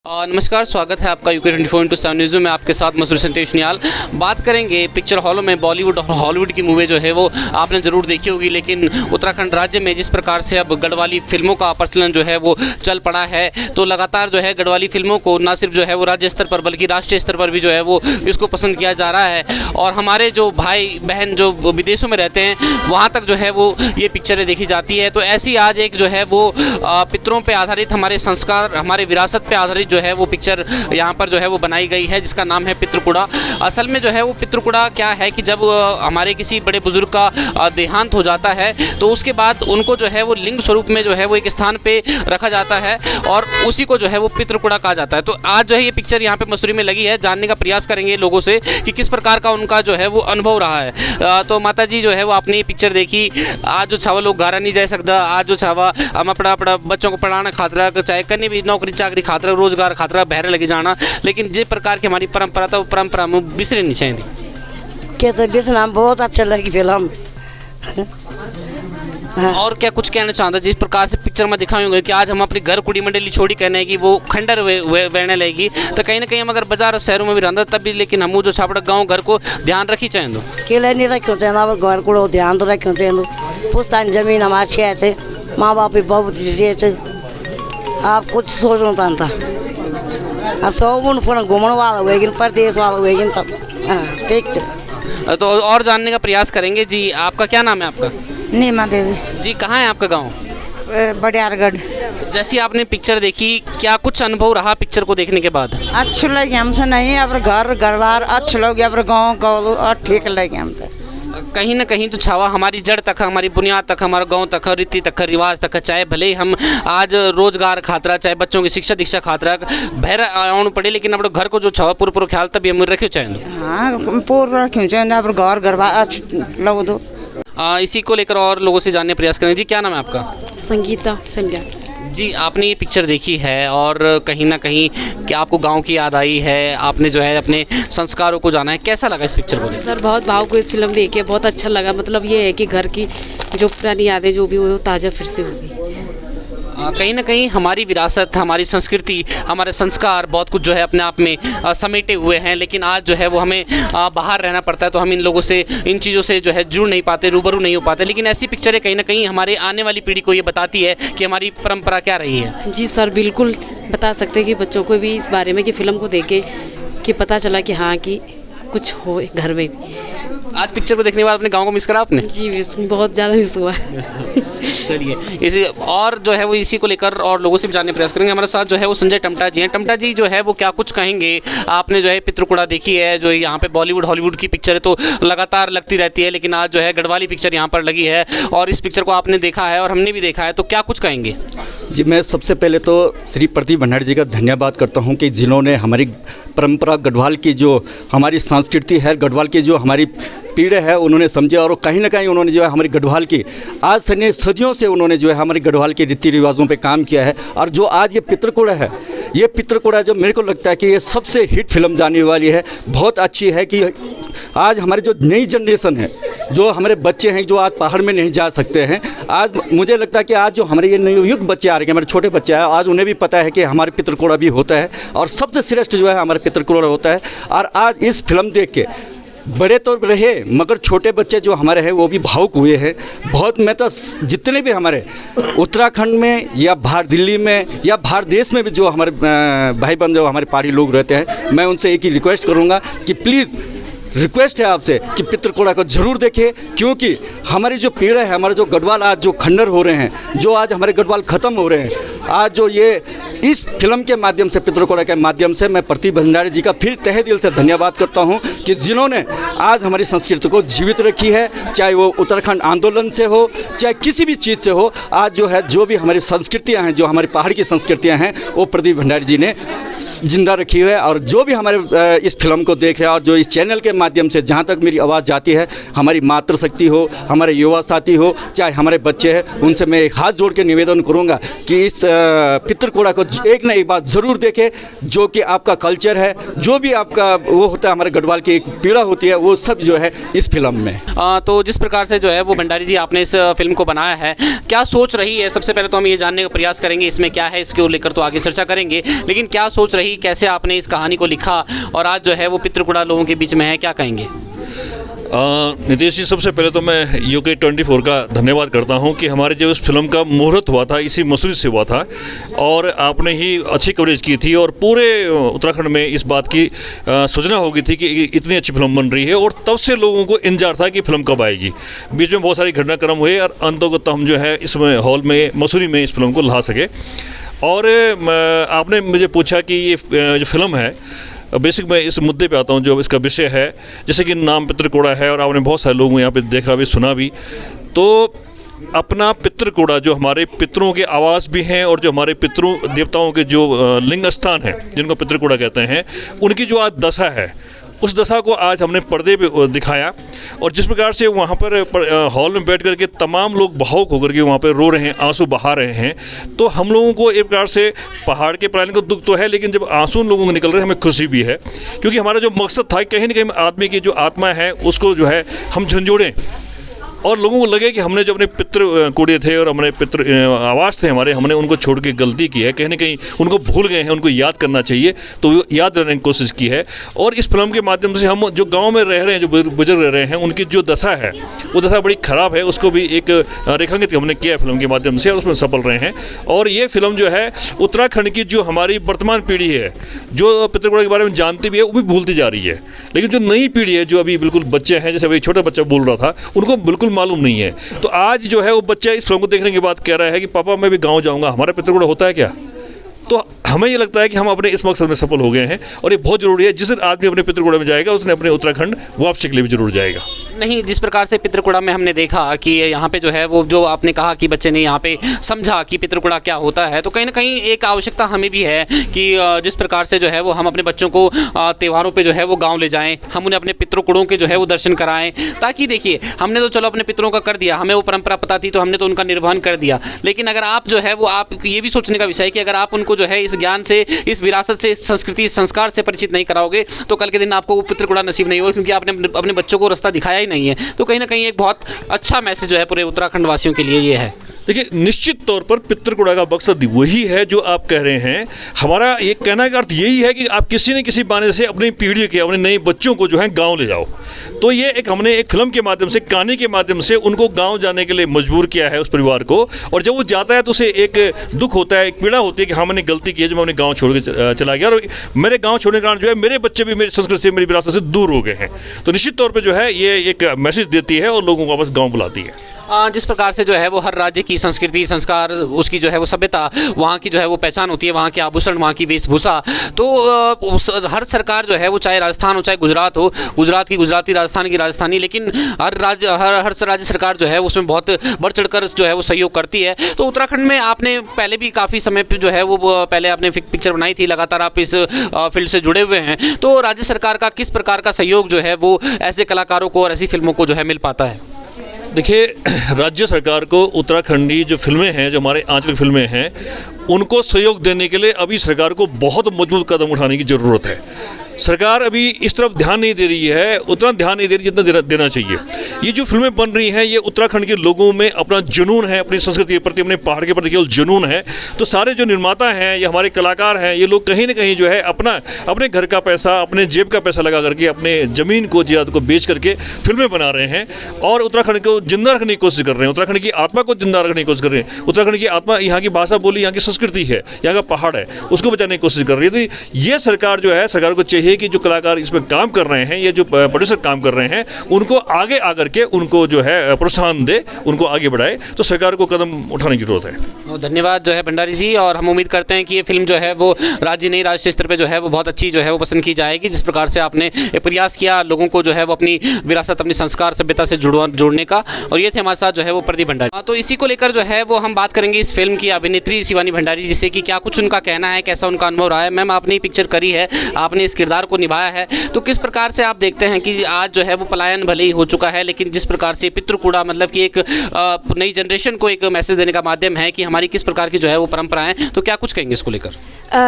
नमस्कार, स्वागत है आपका UK 24/7 न्यूज़ में। आपके साथ मसूर संतोष नियाल। बात करेंगे पिक्चर हॉलों में बॉलीवुड और हॉलीवुड की मूवी जो है वो आपने ज़रूर देखी होगी, लेकिन उत्तराखंड राज्य में जिस प्रकार से अब गढ़वाली फिल्मों का प्रचलन जो है वो चल पड़ा है, तो लगातार जो है गढ़वाली फिल्मों को न सिर्फ जो है वो राज्य स्तर पर बल्कि राष्ट्रीय स्तर पर भी जो है वो इसको पसंद किया जा रहा है। और हमारे जो भाई बहन जो विदेशों में रहते हैं वहाँ तक जो है वो ये पिक्चरें देखी जाती है। तो ऐसी आज एक जो है वो पितरों पर आधारित, हमारे संस्कार, हमारे विरासत पर आधारित जो है वो पिक्चर यहाँ पर जो है वो बनाई गई है, जिसका नाम है पितृकुड़ा। असल में जो है वो पितृकुड़ा क्या है कि जब हमारे किसी बड़े बुजुर्ग का देहांत हो जाता है तो उसके बाद उनको जो है वो लिंग स्वरूप में जो है वो एक स्थान पे रखा जाता है और उसी को जो है वो पितृकुड़ा कहा जाता है। तो आज जो है ये पिक्चर यहाँ पे मसूरी में लगी है। जानने का प्रयास करेंगे लोगों से कि किस प्रकार का उनका जो है वो अनुभव रहा है। तो माता जी जो है वो आपने ये पिक्चर देखी, आज जो छावा लोग घारा नहीं जा सकता, आज जो छावा हम अपना बच्चों को पढ़ाना खातरा, चाहे कहीं भी नौकरी चाकरी खातरा, रोजगार खातरा बहरे लगे जाना, लेकिन जिस प्रकार की हमारी परंपरा था वो परंपरा में बिसरे नहीं चाहिए। क्या तो बिसना बहुत अच्छा लगी फिल्म। और क्या कुछ कहना चाहता, जिस प्रकार से पिक्चर में दिखाए होंगे कि आज हम अपनी घर कुड़ी मंडली छोड़ी कहने की वो खंडर बहने लगेगी, तो कहीं ना कहीं हम अगर बाजार और शहरों में भी रहता तब भी, लेकिन हम जो छापड़ा गाँव घर को ध्यान रखी चाहिए। दो केले नहीं रखो चाहिए, घर को ध्यान तो रखो चाहिए। पुस्तान जमीन हमारी है, माँ बाप भी बहुत अच्छे। आप कुछ सोचो था अब सब घूमने वाला हुए परदेश वाला हुए तब ठीक है। तो और जानने का प्रयास करेंगे। जी आपका क्या नाम है? आपका नीमा देवी। जी कहाँ है आपका गांव? बड़ियारगढ़। जैसी आपने पिक्चर देखी, क्या कुछ अनुभव रहा पिक्चर को देखने के बाद? अच्छे लगे हमसे, नहीं अब घर बार अच्छे लोग, अब गाँव का ठीक लगे हमसे। कहीं ना कहीं तो छावा हमारी जड़ तक, हमारी बुनियाद तक, हमारा गांव तक, रीति तक, रिवाज तक, चाहे भले ही हम आज रोजगार खातरा, चाहे बच्चों की शिक्षा दीक्षा खातरा बहर आने पड़े, लेकिन अपने घर को जो छावा पूरा ख्याल तभी हम रखे चाहिए। हाँ पूरा रखे चाहिए, अब घर बार अच्छे लोग दो। इसी को लेकर और लोगों से जानने प्रयास करेंगे। जी क्या नाम है आपका? संगीता संध्या। जी आपने ये पिक्चर देखी है और कहीं ना कहीं क्या आपको गांव की याद आई है? आपने जो है अपने संस्कारों को जाना है, कैसा लगा इस पिक्चर को? सर बहुत भाव को इस फिल्म देख के बहुत अच्छा लगा। मतलब ये है कि घर की जो पुरानी यादें जो भी वो ताज़ा फिर से होगी। कहीं ना कहीं हमारी विरासत, हमारी संस्कृति, हमारे संस्कार बहुत कुछ जो है अपने आप में समेटे हुए हैं, लेकिन आज जो है वो हमें बाहर रहना पड़ता है, तो हम इन लोगों से, इन चीज़ों से जो है जुड़ नहीं पाते, रूबरू नहीं हो पाते। लेकिन ऐसी पिक्चरें कहीं ना कहीं हमारे आने वाली पीढ़ी को ये बताती है कि हमारी परंपरा क्या रही है। जी सर बिल्कुल बता सकते हैं कि बच्चों को भी इस बारे में कि फ़िल्म को देख के कि पता चला कि हाँ कि कुछ हो घर में भी। आज पिक्चर को देखने के बाद अपने गांव को मिस करा आपने? जी बहुत ज़्यादा मिस हुआ। चलिए इसी और जो है वो इसी को लेकर और लोगों से भी जानने प्रयास करेंगे। हमारे साथ जो है वो संजय टमटा जी हैं। टमटा जी जो है वो क्या कुछ कहेंगे? आपने जो है पितृकुड़ा देखी है, जो यहाँ पे बॉलीवुड हॉलीवुड की पिक्चर तो लगातार लगती रहती है, लेकिन आज जो है गढ़वाली पिक्चर यहाँ पर लगी है और इस पिक्चर को आपने देखा है और हमने भी देखा है, तो क्या कुछ कहेंगे? जी मैं सबसे पहले तो श्री प्रदीप भंडारी जी का धन्यवाद करता हूं कि जिन्होंने हमारी परंपरा गढ़वाल की, जो हमारी संस्कृति है, गढ़वाल की जो हमारी पीढ़ी है, उन्होंने समझे और कहीं ना कहीं उन्होंने जो है हमारी गढ़वाल की आज से सदियों से उन्होंने जो है हमारी गढ़वाल के रीति रिवाजों पे काम किया है। और जो आज ये पितृकुड़ा है, ये पितृकुड़ा जो मेरे को लगता है कि ये सबसे हिट फिल्म जाने वाली है, बहुत अच्छी है। कि आज हमारी जो नई जनरेशन है, जो हमारे बच्चे हैं जो आज पहाड़ में नहीं जा सकते हैं, आज मुझे लगता है कि आज जो हमारे ये नवयुग बच्चे आ रहे हैं, हमारे छोटे बच्चे हैं, आज उन्हें भी पता है कि हमारे पितृकुड़ा भी होता है और सबसे श्रेष्ठ जो है हमारे पितृकुड़ा होता है। और आज इस फिल्म देख के बड़े तो रहे मगर छोटे बच्चे जो हमारे हैं वो भी भावुक हुए हैं बहुत। मैं तो जितने भी हमारे उत्तराखंड में या बाहर दिल्ली में या बाहर देश में भी जो हमारे भाई बहन जो हमारे पहाड़ी लोग रहते हैं, मैं उनसे एक ही रिक्वेस्ट करूँगा कि प्लीज़ रिक्वेस्ट है आपसे कि पितृकुड़ा को ज़रूर देखें, क्योंकि हमारी जो पीढ़ी है, हमारे जो गढ़वाल आज जो खंडर हो रहे हैं, जो आज हमारे गढ़वाल ख़त्म हो रहे हैं, आज जो ये इस फिल्म के माध्यम से, पितृकुड़ा के माध्यम से मैं प्रदीप भंडारी जी का फिर तहे दिल से धन्यवाद करता हूं कि जिन्होंने आज हमारी संस्कृति को जीवित रखी है, चाहे वो उत्तराखंड आंदोलन से हो, चाहे किसी भी चीज़ से हो। आज जो है जो भी हमारी संस्कृतियाँ हैं, जो हमारी पहाड़ की संस्कृतियाँ हैं, वो प्रदीप भंडारी जी ने जिंदा रखी है। और जो भी हमारे इस फिल्म को देख रहे हैं और जो इस चैनल के माध्यम से जहाँ तक मेरी आवाज़ जाती है, हमारी मातृशक्ति हो, हमारे युवा साथी हो, चाहे हमारे बच्चे हैं, उनसे मैं एक हाथ जोड़ के निवेदन करूँगा कि इस पितृकुड़ा को एक ना एक बात ज़रूर देखें। जो कि आपका कल्चर है, जो भी आपका वो होता है, हमारे गढ़वाल की एक पीड़ा होती है, वो सब जो है इस फिल्म में। तो जिस प्रकार से जो है वो भंडारी जी आपने इस फिल्म को बनाया है, क्या सोच रही है? सबसे पहले तो हम ये जानने का प्रयास करेंगे इसमें क्या है, इसको लेकर तो आगे चर्चा करेंगे, लेकिन क्या सोच सोच रही, कैसे आपने इस कहानी को लिखा और आज जो है वो पितृकुड़ा लोगों के बीच में है, क्या कहेंगे? नितेश जी, सबसे पहले तो मैं UK24 का धन्यवाद करता हूं कि हमारे जो इस फिल्म का मुहूर्त हुआ था इसी मसूरी से हुआ था और आपने ही अच्छी कवरेज की थी और पूरे उत्तराखंड में इस बात की सूचना हो गई थी कि इतनी अच्छी फिल्म बन रही है और तब से लोगों को इंतजार था कि फिल्म कब आएगी। बीच में बहुत सारी घटनाक्रम हुए और अंतोगत हम जो है इसमें हॉल में मसूरी में इस फिल्म को ला सके। और आपने मुझे पूछा कि ये जो फिल्म है, बेसिक मैं इस मुद्दे पे आता हूँ जो इसका विषय है, जैसे कि नाम पितृकुड़ा है और आपने बहुत सारे लोगों यहाँ पे देखा भी सुना भी। तो अपना पितृकुड़ा जो हमारे पितरों के आवास भी हैं और जो हमारे पितरों देवताओं के जो लिंग स्थान हैं जिनको पितृकुड़ा कहते हैं, उनकी जो आज दशा है उस दशा को आज हमने पर्दे पे दिखाया। और जिस प्रकार से वहाँ पर हॉल में बैठ करके तमाम लोग भावुक होकर के वहाँ पर रो रहे हैं, आंसू बहा रहे हैं, तो हम लोगों को एक प्रकार से पहाड़ के पलायन का दुख तो है, लेकिन जब आंसू लोगों को निकल रहे हैं हमें खुशी भी है, क्योंकि हमारा जो मकसद था कहीं ना कहीं आदमी की जो आत्मा है उसको जो है हम झंझोड़ें और लोगों को लगे कि हमने जो अपने पितृ कुड़े थे और हमारे पितृ आवास थे हमारे, हमने उनको छोड़ के गलती की है, कहीं ना कहीं उनको भूल गए हैं, उनको याद करना चाहिए, तो वो याद करने की कोशिश की है। और इस फिल्म के माध्यम से हम जो गांव में रह रहे हैं, जो बुजुर्ग रह रहे हैं, उनकी जो दशा है वो दशा बड़ी ख़राब है, उसको भी एक रेखांकित हमने किया है फिल्म के माध्यम से और उसमें सफल रहे हैं। और ये फिल्म जो है उत्तराखंड की जो हमारी वर्तमान पीढ़ी है जो पितृकुड़ा के बारे में जानती भी है वो भी भूलती जा रही है, लेकिन जो नई पीढ़ी है जो अभी बिल्कुल बच्चे हैं, जैसे अभी छोटा बच्चा बोल रहा था, उनको बिल्कुल मालूम नहीं है। तो आज जो है वो बच्चा इस फिल्म को देखने के बाद कह रहा है कि पापा मैं भी गांव जाऊंगा, हमारा पितृकुड़ा होता है क्या? तो हमें ये लगता है कि हम अपने इस मकसद में सफल हो गए हैं और ये बहुत ज़रूरी है। जिस दिन आदमी अपने पितृकुड़ा में जाएगा उसने अपने उत्तराखंड वापसी के लिए भी जरूर जाएगा। नहीं, जिस प्रकार से पितृकुड़ा में हमने देखा कि यहाँ पे जो है वो जो आपने कहा कि बच्चे ने यहाँ पे समझा कि पितृकुड़ा क्या होता है, तो कहीं ना कहीं एक आवश्यकता हमें भी है कि जिस प्रकार से जो है वो हम अपने बच्चों को त्योहारों पे जो है वो गांव ले जाएं, हम उन्हें अपने पितृकुड़ों के जो है वो दर्शन कराएं, ताकि देखिए हमने तो चलो अपने पितरों का कर दिया, हमें वो परंपरा पता थी तो हमने तो उनका निर्वहन कर दिया, लेकिन अगर आप जो है वो आप ये भी सोचने का विषय है कि अगर आप उनको जो है इस ज्ञान से, इस विरासत से, इस संस्कृति, इस संस्कार से परिचित नहीं कराओगे तो कल के दिन आपको वो पितृकुड़ा नसीब नहीं होगा, क्योंकि आपने अपने बच्चों को रास्ता दिखाया ही नहीं है। तो कहीं ना कहीं एक बहुत अच्छा मैसेज जो है पूरे उत्तराखंड वासियों के लिए ये है। देखिए, निश्चित तौर पर पितृकुड़ा का मकसद वही है जो आप कह रहे हैं। हमारा ये कहने का अर्थ यही है कि आप किसी न किसी बहाने से अपनी पीढ़ी के, अपने नए बच्चों को जो है गांव ले जाओ। तो ये एक हमने एक फिल्म के माध्यम से, कहानी के माध्यम से उनको गांव जाने के लिए मजबूर किया है उस परिवार को। और जब वो जाता है तो उसे एक दुख होता है, एक पीड़ा होती है कि हाँ मैंने गलती की है, जब मैं अपने गाँव छोड़ के चला गया और मेरे गाँव छोड़ने के कारण जो है मेरे बच्चे भी मेरी संस्कृति से, मेरी विरासत से दूर हो गए हैं। तो निश्चित तौर पर जो है ये एक मैसेज देती है और लोगों को वापस गाँव बुलाती है। जिस प्रकार से जो है वो हर राज्य की संस्कृति, संस्कार, उसकी जो है वो सभ्यता, वहाँ की जो है वो पहचान होती है, वहाँ के आभूषण, वहाँ की वेशभूषा, तो हर सरकार जो है वो चाहे राजस्थान हो चाहे गुजरात हो, गुजरात की गुजराती, राजस्थान की राजस्थानी, लेकिन हर राज्य सरकार जो है उसमें बहुत बढ़ चढ़कर जो है वो सहयोग करती है। तो उत्तराखंड में आपने पहले भी काफ़ी समय पर जो है वो पहले आपने पिक्चर बनाई थी, लगातार आप इस फील्ड से जुड़े हुए हैं, तो राज्य सरकार का किस प्रकार का सहयोग जो है वो ऐसे कलाकारों को और ऐसी फिल्मों को जो है मिल पाता है? देखिए, राज्य सरकार को उत्तराखंडी जो फिल्में हैं, जो हमारे आंचलिक फिल्में हैं, उनको सहयोग देने के लिए अभी सरकार को बहुत मजबूत कदम उठाने की ज़रूरत है। सरकार अभी इस तरफ ध्यान नहीं दे रही है, उतना ध्यान नहीं दे रही जितना देना चाहिए। ये जो फिल्में बन रही हैं ये उत्तराखंड के लोगों में अपना जुनून है, अपनी संस्कृति के प्रति, अपने पहाड़ के प्रति केवल जुनून है। तो सारे जो निर्माता हैं या हमारे कलाकार हैं, ये लोग कहीं ना कहीं जो है अपने घर का पैसा, अपने जेब का पैसा लगा करके, अपने ज़मीन को, जायदाद को बेच करके फिल्में बना रहे हैं और उत्तराखंड को जिंदा रखने की कोशिश कर रहे हैं, उत्तराखंड की आत्मा को जिंदा रखने की कोशिश कर रहे हैं। उत्तराखंड की आत्मा, यहाँ की भाषा बोली, यहाँ की संस्कृति है, यहाँ का पहाड़ है, उसको बचाने की कोशिश कर रही है। तो ये सरकार जो है, सरकार को चाहिए कि जो कलाकार इसमें काम कर रहे हैं, ये जो प्रोड्यूसर काम कर रहे हैं, उनको आगे आकर के उनको जो है प्रोत्साहन दे, उनको आगे बढ़ाए। तो सरकार को कदम उठाने की जरूरत है। धन्यवाद जो है भंडारी जी, और हम उम्मीद करते हैं कि ये फिल्म जो है वो राज्य नहीं, राष्ट्रीय स्तर पे जो है वो बहुत अच्छी जो है वो पसंद की जाएगी। जिस प्रकार से आपने एक प्रयास किया लोगों को जो है वो अपनी विरासत, अपनी संस्कार, सभ्यता से जोड़ने का, और ये थे हमारे साथ जो है वो प्रदीप भंडारी। तो इसी को लेकर जो है वो हम बात करेंगे इस फिल्म की अभिनेत्री शिवानी भंडारी जी से कि क्या कुछ उनका कहना है, कैसा उनका अनुभव रहा है। मैम, आपने पिक्चर करी है, आपने इस किरदार को निभाया है, तो किस प्रकार से आप देखते हैं कि आज जो है वो पलायन भले ही हो चुका है, लेकिन जिस प्रकार से पितृकुड़ा मतलब कि एक नई जनरेशन को एक मैसेज देने का माध्यम है कि हमारी किस प्रकार की जो है वो परंपराएं, तो क्या कुछ कहेंगे इसको लेकर?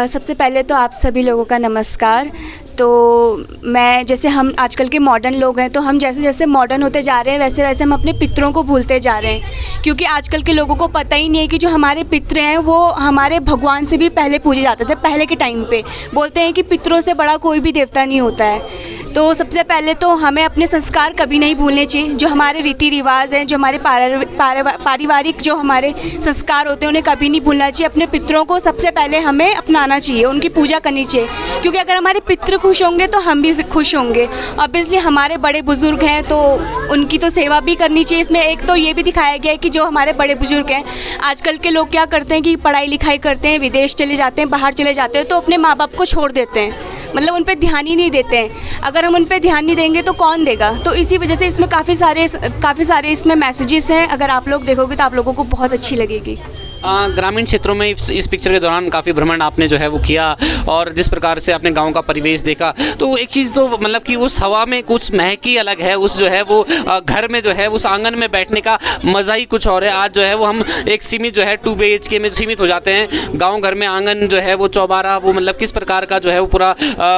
सबसे पहले तो आप सभी लोगों का नमस्कार। तो मैं जैसे हम आजकल के मॉडर्न लोग हैं, तो हम जैसे जैसे मॉडर्न होते जा रहे हैं वैसे वैसे हम अपने पितरों को भूलते जा रहे हैं, क्योंकि आजकल के लोगों को पता ही नहीं है कि जो हमारे पितर हैं वो हमारे भगवान से भी पहले पूजे जाते थे। पहले के टाइम पे बोलते हैं कि पितरों से बड़ा कोई भी देवता नहीं होता है। तो सबसे पहले तो हमें अपने संस्कार कभी नहीं भूलने चाहिए। जो हमारे रीति रिवाज हैं, जो हमारे पारिवारिक जो हमारे संस्कार होते हैं, उन्हें कभी नहीं भूलना चाहिए। अपने पितरों को सबसे पहले हमें अपनाना चाहिए, उनकी पूजा करनी चाहिए, क्योंकि अगर हमारे पितर खुश होंगे तो हम भी खुश होंगे। ऑब्वियसली हमारे बड़े बुज़ुर्ग हैं तो उनकी तो सेवा भी करनी चाहिए। इसमें एक तो ये भी दिखाया गया है कि जो हमारे बड़े बुज़ुर्ग हैं, आजकल के लोग क्या करते हैं कि पढ़ाई लिखाई करते हैं, विदेश चले जाते हैं, बाहर चले जाते हैं, तो अपने माँ बाप को छोड़ देते हैं, मतलब उन पर ध्यान ही नहीं देते हैं। अगर हम उन पर ध्यान नहीं देंगे तो कौन देगा? तो इसी वजह से इसमें काफ़ी सारे इसमें मैसेजेस हैं। अगर आप लोग देखोगे तो आप लोगों को बहुत अच्छी लगेगी। ग्रामीण क्षेत्रों में इस पिक्चर के दौरान काफ़ी भ्रमण आपने जो है वो किया, और जिस प्रकार से आपने गांव का परिवेश देखा, तो एक चीज़ तो मतलब कि उस हवा में कुछ महक ही अलग है। उस जो है वो घर में जो है उस आंगन में बैठने का मज़ा ही कुछ और है। आज जो है वो हम एक सीमित जो है 2 BHK में सीमित हो जाते हैं। गाँव घर में आंगन जो है वो चौबारा, वो मतलब किस प्रकार का जो है वो पूरा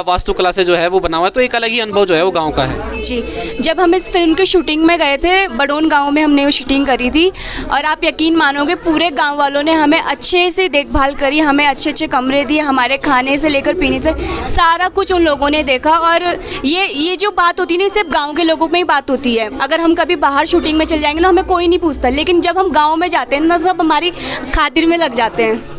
वास्तुकला से जो है वो बना हुआ है, तो एक अलग ही अनुभव जो है वो गाँव का है। जी, जब हम इस फिल्म की शूटिंग में गए थे, बडोन गाँव में हमने वो शूटिंग करी थी, और आप यकीन मानोगे पूरे गाँव वालों ने हमें अच्छे से देखभाल करी, हमें अच्छे अच्छे कमरे दिए, हमारे खाने से लेकर पीने तक सारा कुछ उन लोगों ने देखा। और ये जो बात होती है ना, सिर्फ गांव के लोगों में ही बात होती है। अगर हम कभी बाहर शूटिंग में चले जाएंगे ना, हमें कोई नहीं पूछता, लेकिन जब हम गाँव में जाते हैं ना, सब हमारी खातिर में लग जाते हैं।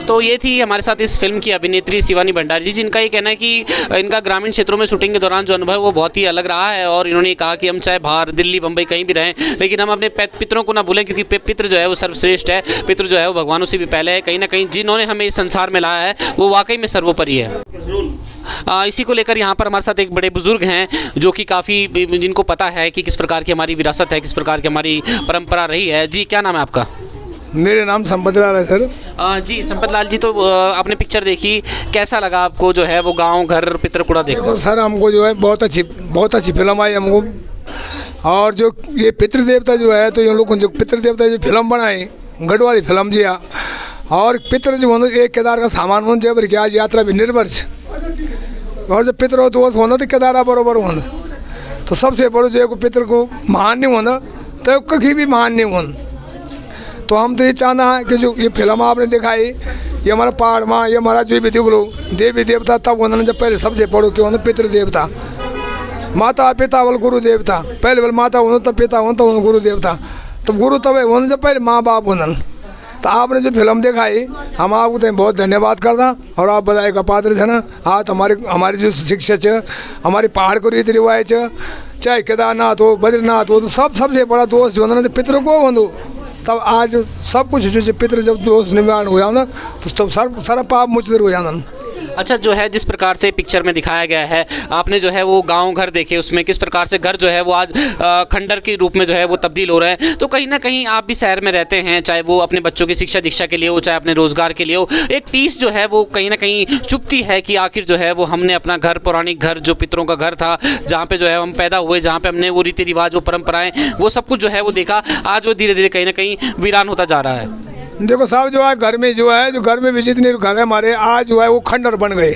तो ये थी हमारे साथ इस फिल्म की अभिनेत्री शिवानी भंडारी जी, जिनका ये कहना है कि इनका ग्रामीण क्षेत्रों में शूटिंग के दौरान जो अनुभव वो बहुत ही अलग रहा है। और इन्होंने कहा कि हम चाहे बाहर दिल्ली बम्बई कहीं भी रहें, लेकिन हम अपने पितरों को ना भूलें, क्योंकि पितृ जो है वो सर्वश्रेष्ठ है। पितृ जो है वो भगवानों से भी पहले है। कहीं ना कहीं जिन्होंने हमें इस संसार में लाया है वो वाकई में सर्वोपरि है। इसी को लेकर यहाँ पर हमारे साथ एक बड़े बुजुर्ग हैं, जो कि काफ़ी जिनको पता है कि किस प्रकार की हमारी विरासत है, किस प्रकार की हमारी परंपरा रही है। जी, क्या नाम है आपका? मेरे नाम संपत लाल है सर। जी संपत लाल जी, तो आपने पिक्चर देखी, कैसा लगा आपको जो है वो गांव घर पितरकुड़ा देखकर? सर हमको जो है बहुत अच्छी फिल्म आई हमको। और जो ये पितृदेवता जो है, तो ये लोग जो पितृदेवता जो फिल्म बनाई, गढ़वाली फिल्म जी है, और पितर जो होना एक केदार का सामान होना चाहिए, कि आज यात्रा भी निर्भर है। और जब पितर दोस्त होना तो केदारा बरोबर होना, तो सबसे बड़ो जो पितर को महान नहीं होना तो कहीं भी महान नहीं होना। तो हम तो ये चाहना है कि जो ये फिल्म आपने दिखाई, ये हमारा पहाड़ माँ, ये हमारा जो भी देख लो देवी देवता तब होना, जब पहले सबसे बड़ो क्यों होना पितृ देवता, माता पिता वाल गुरु देवता, पहले वाल माता होना तब पिता होना तब गुरु देवता, तब गुरु तब होना जब पहले माँ बाप होना। तो आपने जो फिल्म दिखाई हम आपको तो बहुत धन्यवाद करता, और आप बधाई का पात्र थे ना। आज हमारी जो शिक्षा है, हमारे पहाड़ को रीति रिवाज है, चाहे केदारनाथ हो बद्रीनाथ हो, तो सबसे बड़ा दोस्त जो होना पितरों को होना। तब आज सब कुछ जो पितृ जब दोष निवारण हो जाना, तो सारा पाप मुचर हो जाना। अच्छा, जो है जिस प्रकार से पिक्चर में दिखाया गया है, आपने जो है वो गांव घर देखे, उसमें किस प्रकार से घर जो है वो आज खंडर के रूप में जो है वो तब्दील हो रहे हैं। तो कहीं ना कहीं आप भी शहर में रहते हैं, चाहे वो अपने बच्चों की शिक्षा दीक्षा के लिए हो, चाहे अपने रोज़गार के लिए हो, एक टीस जो है वो कहीं ना कहीं चुभती है कि आखिर जो है वो हमने अपना घर, पौराणिक घर जो पितरों का घर था, जहाँ पे जो है हम पैदा हुए, जहाँ पे हमने वो रीति रिवाज, वो परंपराएं, वो सब कुछ जो है वो देखा, आज वो धीरे धीरे कहीं ना कहीं वीरान होता जा रहा है। देखो साहब, जो है घर में जो है, जो घर में भी जितने घर है हमारे, आज जो है वो खंडर बन गए।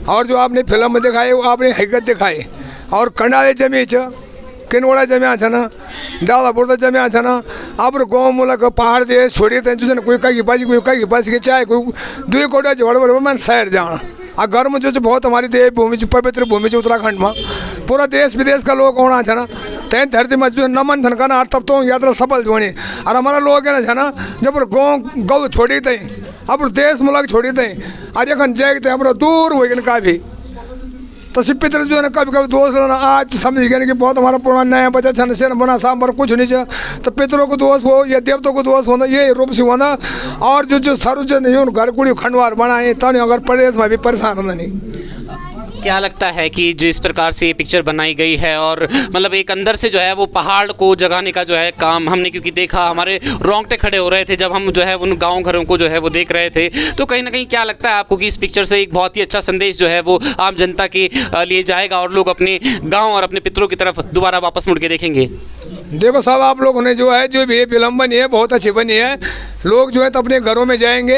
और जो आपने फिल्म में दिखाए वो आपने हकीकत दिखाई। और कंडाले जमे किनोड़ा जम्या था ना, डाला बुर्दा जम्या था ना, आप गाँव मूलक पहाड़ देश छोड़िए थे, कोई कहीं पास के चाहे कोई 2 कोटा झड़ मैं शहर जाना। आ घर में जो बहुत हमारी देव भूमि पवित्र भूमि उत्तराखंड में पूरा देश विदेश का लोग होना था ना, तैन धरती में जो नमन धन का तब तो यात्रा सफल होनी। और हमारा लोग है ना जब गाँव गौ छोड़ी थे, अब देश मुल्क छोड़ी थे, आज एखन जाए अब दूर हो गए काफ़ी। तो पितर जो है ना कभी कभी दोस्त लेना, आज समझ गए कि बहुत हमारा पुराना नया बचा छन से बना सांबर कुछ नहीं चाहिए। तो पितरों को दोस्त हो या देवताओं को दोस्त होना, ये रूप से होना। और जो सार्वजन नहीं उन घर कुड़ी खंडवार बनाए, तो अगर प्रदेश में भी परेशान होना नहीं। क्या लगता है कि जो इस प्रकार से ये पिक्चर बनाई गई है, और मतलब एक अंदर से जो है वो पहाड़ को जगाने का जो है काम हमने क्योंकि देखा, हमारे रोंगटे खड़े हो रहे थे जब हम जो है उन गांव घरों को जो है वो देख रहे थे। तो कहीं ना कहीं क्या लगता है आपको कि इस पिक्चर से एक बहुत ही अच्छा संदेश जो है वो आम जनता के लिए जाएगा, और लोग अपने गाँव और अपने पितरों की तरफ दोबारा वापस मुड़ के देखेंगे? देखो साहब, आप लोगों ने जो है जो भी ये फिल्म बनी है बहुत अच्छी बनी है। लोग जो है तो अपने घरों में जाएंगे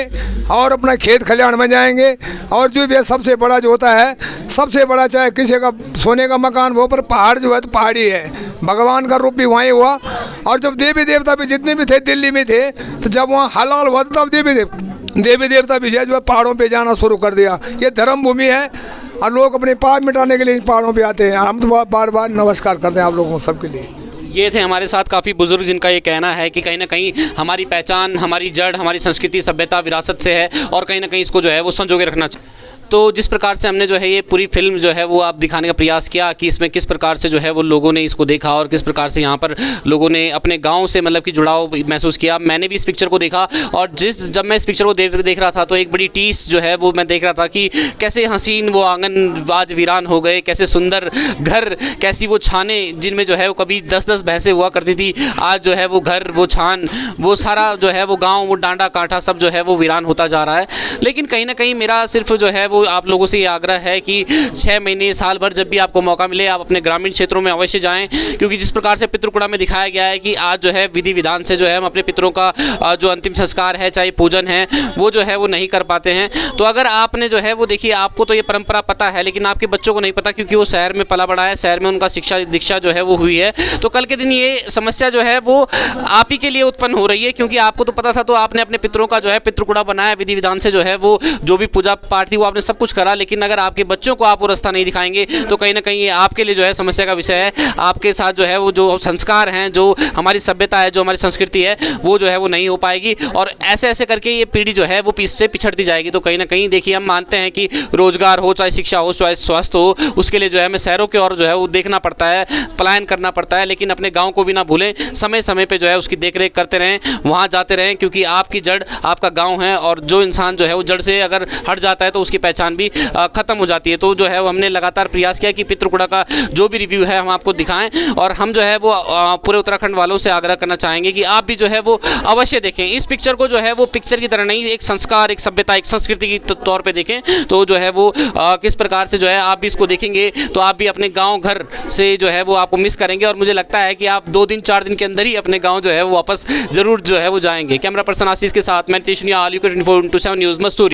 और अपना खेत खलिहान में जाएंगे, और जो भी है सबसे बड़ा जो होता है, सबसे बड़ा चाहे किसी का सोने का मकान वो, पर पहाड़ जो है तो पहाड़ी है, भगवान का रूप भी वहीं हुआ। और जब देवी देवता भी जितने भी थे दिल्ली में थे, तो जब वहाँ हलाल हुआ तब देवी देवता भी जो है पहाड़ों पे जाना शुरू कर दिया। ये धर्म भूमि है और लोग अपने पाप मिटाने के लिए पहाड़ों पे आते हैं। हम तो बार बार नमस्कार करते हैं आप लोगों सबके लिए। ये थे हमारे साथ काफ़ी बुजुर्ग जिनका ये कहना है कि कहीं ना कहीं हमारी पहचान, हमारी जड़, हमारी संस्कृति, सभ्यता, विरासत से है और कहीं ना कहीं इसको जो है वो संजोगे रखना चाहिए। तो जिस प्रकार से हमने जो है ये पूरी फिल्म जो है वो आप दिखाने का प्रयास किया कि इसमें किस प्रकार से जो है वो लोगों ने इसको देखा और किस प्रकार से यहाँ पर लोगों ने अपने गांव से मतलब कि जुड़ाव महसूस किया। मैंने भी इस पिक्चर को देखा और जब मैं इस पिक्चर को देख रहा था तो एक बड़ी टीस जो है वो मैं देख रहा था कि कैसे हसीन वो आंगन आज वीरान हो गए, कैसे सुंदर घर, कैसी वो छाने जिनमें जो है वो कभी 10-10 भैंसें हुआ करती थी, आज जो है वो घर, वो छान, वो सारा जो है वो गाँव, वो डांडा कांठा सब जो है वो वीरान होता जा रहा है। लेकिन कहीं ना कहीं मेरा सिर्फ जो है वो आप लोगों से ये आग्रह है कि 6 महीने साल भर जब भी आपको मौका मिले आप अपने ग्रामीण क्षेत्रों में अवश्य जाएं, क्योंकि जिस प्रकार से पितृकुड़ा में दिखाया गया है कि आज जो है विधि विधान से जो है हम अपने पितरों का जो अंतिम संस्कार है, चाहे पूजन है, वो जो है वो नहीं कर पाते हैं। तो अगर आपने जो है वो देखिए, आपको तो ये परंपरा पता है लेकिन आपके बच्चों को नहीं पता, क्योंकि वो शहर में पला बड़ा है, शहर में उनका शिक्षा दीक्षा जो है वो हुई है। तो कल के दिन ये समस्या जो है वो आप ही के लिए उत्पन्न हो रही है, क्योंकि आपको तो पता था तो आपने अपने पितरों का जो है पितृकुड़ा बनाया, विधि विधान से जो है वो जो भी पूजा पाठ थी वो आपने सब कुछ करा। लेकिन अगर आपके बच्चों को आप वो रास्ता नहीं दिखाएंगे तो कहीं ना कहीं ये आपके लिए जो है समस्या का विषय है। आपके साथ जो है वो जो संस्कार हैं, जो हमारी सभ्यता है, जो हमारी संस्कृति है, वो जो है वो नहीं हो पाएगी और ऐसे ऐसे करके ये पीढ़ी जो है वो पीछे से पिछड़ती जाएगी। तो कहीं ना कहीं देखिए, हम मानते हैं कि रोजगार हो, चाहे शिक्षा हो, चाहे स्वास्थ्य हो, उसके लिए जो है हमें शहरों की ओर जो है वो देखना पड़ता है, पलायन करना पड़ता है। लेकिन अपने गाँव को भी ना भूलें, समय समय पर जो है उसकी देख रेख करते रहें, वहाँ जाते रहें, क्योंकि आपकी जड़ आपका गाँव है और जो इंसान जो है वो जड़ से अगर हट जाता है तो उसकी पहचान भी खत्म हो जाती है। तो जो है वो हमने लगातार प्रयास किया कि पितृकुड़ा का जो भी रिव्यू है हम आपको दिखाएं और हम जो है वो पूरे उत्तराखंड वालों से आग्रह करना चाहेंगे कि आप भी जो है वो अवश्य देखें इस पिक्चर को। जो है वो पिक्चर की तरह नहीं, एक संस्कार, एक सभ्यता, एक संस्कृति की तौर पे देखें। तो जो है वो किस प्रकार से जो है आप भी इसको देखेंगे तो आप भी अपने गाँव घर से जो है वो आपको मिस करेंगे और मुझे लगता है कि आप 2 दिन 4 दिन के अंदर ही अपने गाँव जो है वो वापस जरूर जो है वो जाएंगे। कैमरा पर्सन आशीष के साथ मैं Nitesh Niall, UK24/7 news, Mussoorie.